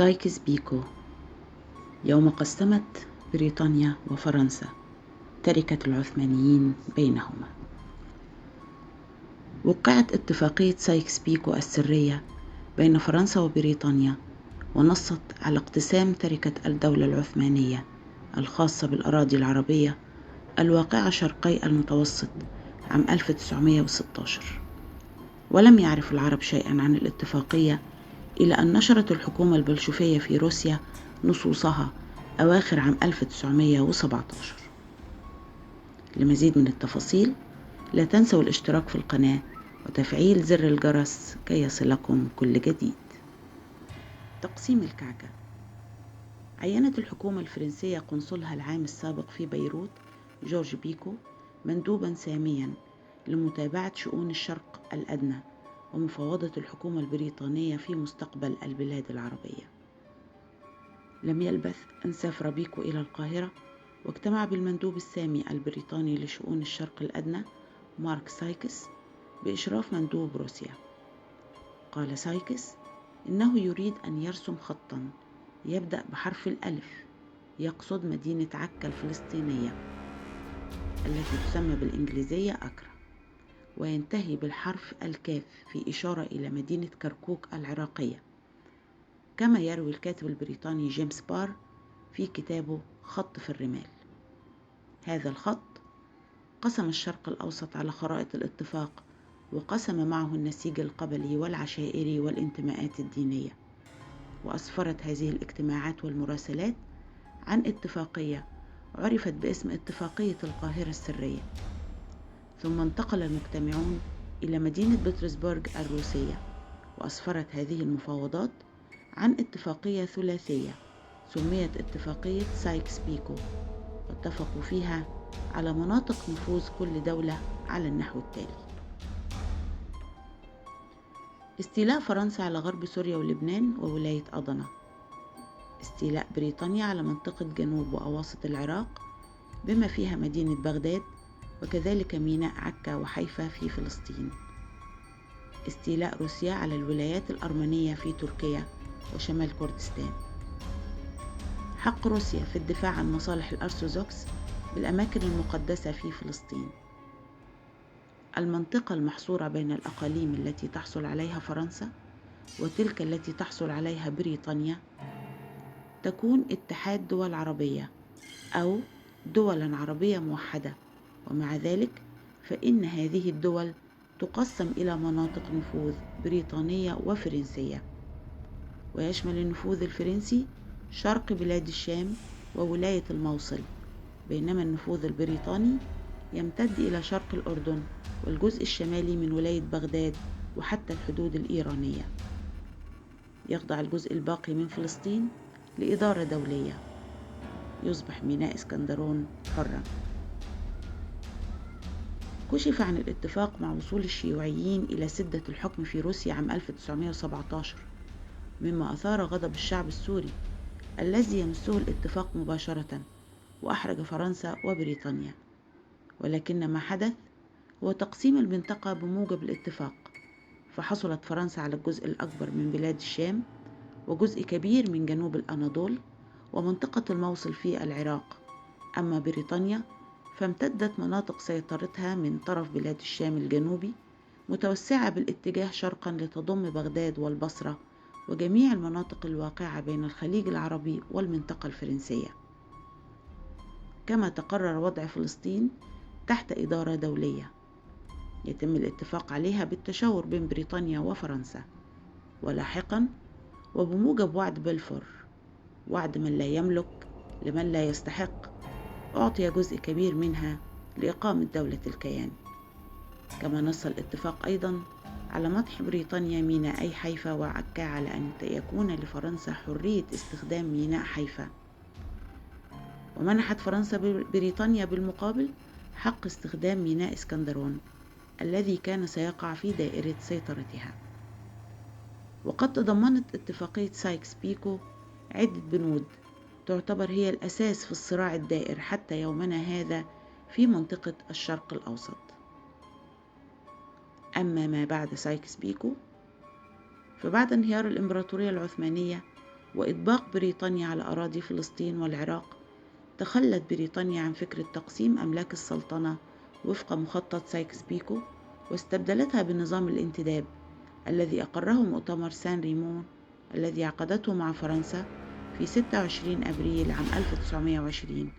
سايكس بيكو. يوم قسمت بريطانيا وفرنسا تركة العثمانيين بينهما، وقعت اتفاقية سايكس بيكو السرية بين فرنسا وبريطانيا، ونصت على اقتسام تركة الدولة العثمانية الخاصة بالأراضي العربية الواقعة شرقي المتوسط عام 1916. ولم يعرف العرب شيئا عن الاتفاقية إلى أن نشرت الحكومة البلشفية في روسيا نصوصها أواخر عام 1917. لمزيد من التفاصيل لا تنسوا الاشتراك في القناة وتفعيل زر الجرس كي يصلكم كل جديد. تقسيم الكعكة. عينت الحكومة الفرنسية قنصلها العام السابق في بيروت جورج بيكو مندوبا ساميا لمتابعة شؤون الشرق الأدنى ومفاوضة الحكومة البريطانية في مستقبل البلاد العربية. لم يلبث أن سافر بيكو إلى القاهرة واجتمع بالمندوب السامي البريطاني لشؤون الشرق الأدنى مارك سايكس بإشراف مندوب روسيا. قال سايكس إنه يريد أن يرسم خطا يبدأ بحرف الألف، يقصد مدينة عكا الفلسطينية التي تسمى بالإنجليزية أكرا، وينتهي بالحرف الكاف في إشارة إلى مدينة كركوك العراقية، كما يروي الكاتب البريطاني جيمس بار في كتابه خط في الرمال. هذا الخط قسم الشرق الأوسط على خرائط الاتفاق، وقسم معه النسيج القبلي والعشائري والانتماءات الدينية، وأسفرت هذه الاجتماعات والمراسلات عن اتفاقية عرفت باسم اتفاقية القاهرة السرية. ثم انتقل المجتمعون إلى مدينة بطرسبرغ الروسية، وأسفرت هذه المفاوضات عن اتفاقية ثلاثية سميت اتفاقية سايكس بيكو، واتفقوا فيها على مناطق نفوذ كل دولة على النحو التالي: استيلاء فرنسا على غرب سوريا ولبنان وولاية أضنة، استيلاء بريطانيا على منطقة جنوب وأواسط العراق بما فيها مدينة بغداد، وكذلك ميناء عكا وحيفا في فلسطين، استيلاء روسيا على الولايات الأرمنية في تركيا وشمال كردستان، حق روسيا في الدفاع عن مصالح الأرثوذكس بالأماكن المقدسة في فلسطين، المنطقة المحصورة بين الأقاليم التي تحصل عليها فرنسا وتلك التي تحصل عليها بريطانيا تكون اتحاد دول عربية أو دولا عربية موحدة، ومع ذلك فإن هذه الدول تقسم إلى مناطق نفوذ بريطانية وفرنسية، ويشمل النفوذ الفرنسي شرق بلاد الشام وولاية الموصل، بينما النفوذ البريطاني يمتد إلى شرق الأردن والجزء الشمالي من ولاية بغداد وحتى الحدود الإيرانية. يخضع الجزء الباقي من فلسطين لإدارة دولية، يصبح ميناء اسكندرون حرا. كشف عن الاتفاق مع وصول الشيوعيين إلى سدة الحكم في روسيا عام 1917، مما أثار غضب الشعب السوري الذي يمسه الاتفاق مباشرة، وأحرج فرنسا وبريطانيا. ولكن ما حدث هو تقسيم المنطقة بموجب الاتفاق، فحصلت فرنسا على الجزء الأكبر من بلاد الشام وجزء كبير من جنوب الأناضول ومنطقة الموصل في العراق، أما بريطانيا فامتدت مناطق سيطرتها من طرف بلاد الشام الجنوبي متوسعة بالاتجاه شرقا لتضم بغداد والبصرة وجميع المناطق الواقعة بين الخليج العربي والمنطقة الفرنسية. كما تقرر وضع فلسطين تحت إدارة دولية يتم الاتفاق عليها بالتشاور بين بريطانيا وفرنسا، ولاحقا وبموجب وعد بلفور، وعد من لا يملك لمن لا يستحق، أعطي جزء كبير منها لإقامة دولة الكيان. كما نص الاتفاق أيضا على منح بريطانيا ميناءي حيفا وعكا على أن يكون لفرنسا حرية استخدام ميناء حيفا، ومنحت فرنسا بريطانيا بالمقابل حق استخدام ميناء اسكندرون الذي كان سيقع في دائرة سيطرتها. وقد تضمنت اتفاقية سايكس بيكو عدة بنود تعتبر هي الأساس في الصراع الدائر حتى يومنا هذا في منطقة الشرق الأوسط. أما ما بعد سايكس بيكو، فبعد انهيار الإمبراطورية العثمانية وإطباق بريطانيا على أراضي فلسطين والعراق، تخلت بريطانيا عن فكرة تقسيم أملاك السلطنة وفق مخطط سايكس بيكو، واستبدلتها بنظام الانتداب الذي أقره مؤتمر سان ريمون الذي عقدته مع فرنسا في 26 أبريل عام 1920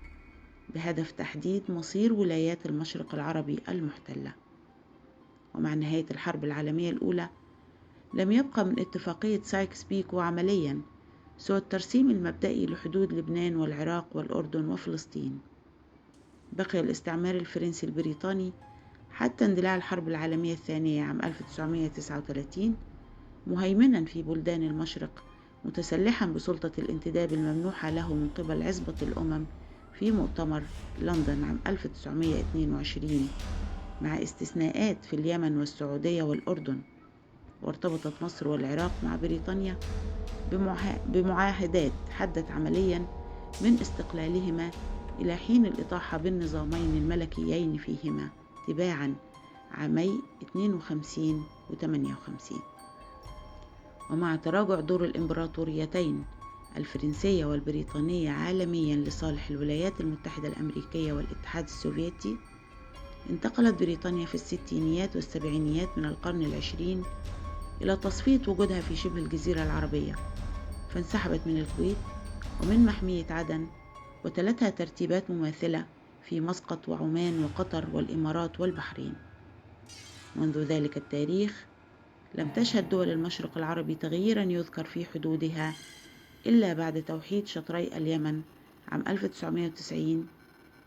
بهدف تحديد مصير ولايات المشرق العربي المحتلة. ومع نهاية الحرب العالمية الأولى لم يبقى من اتفاقية سايكس بيكو عمليا سوى الترسيم المبدئي لحدود لبنان والعراق والأردن وفلسطين. بقي الاستعمار الفرنسي البريطاني حتى اندلاع الحرب العالمية الثانية عام 1939 مهيمنا في بلدان المشرق، متسلحا بسلطة الانتداب الممنوحة له من قبل عصبة الأمم في مؤتمر لندن عام 1922، مع استثناءات في اليمن والسعودية والأردن. وارتبطت مصر والعراق مع بريطانيا بمعاهدات حدت عمليا من استقلالهما إلى حين الإطاحة بالنظامين الملكيين فيهما تباعا عامي 52 و 58. ومع تراجع دور الإمبراطوريتين الفرنسية والبريطانية عالميا لصالح الولايات المتحدة الأمريكية والاتحاد السوفيتي، انتقلت بريطانيا في الستينيات والسبعينيات من القرن العشرين إلى تصفية وجودها في شبه الجزيرة العربية، فانسحبت من الكويت ومن محمية عدن، وتلتها ترتيبات مماثلة في مسقط وعمان وقطر والإمارات والبحرين. منذ ذلك التاريخ لم تشهد دول المشرق العربي تغييرا يذكر في حدودها إلا بعد توحيد شطري اليمن عام 1990،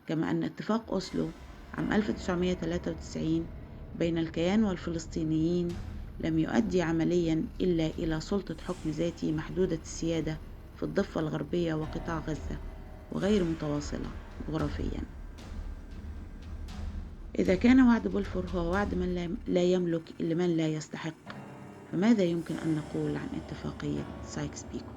كما أن اتفاق أوسلو عام 1993 بين الكيان والفلسطينيين لم يؤدي عمليا إلا إلى سلطة حكم ذاتي محدودة السيادة في الضفة الغربية وقطاع غزة، وغير متواصلة جغرافيا. إذا كان وعد بلفور هو وعد من لا يملك لمن لا يستحق، فماذا يمكن أن نقول عن اتفاقية سايكس بيكو؟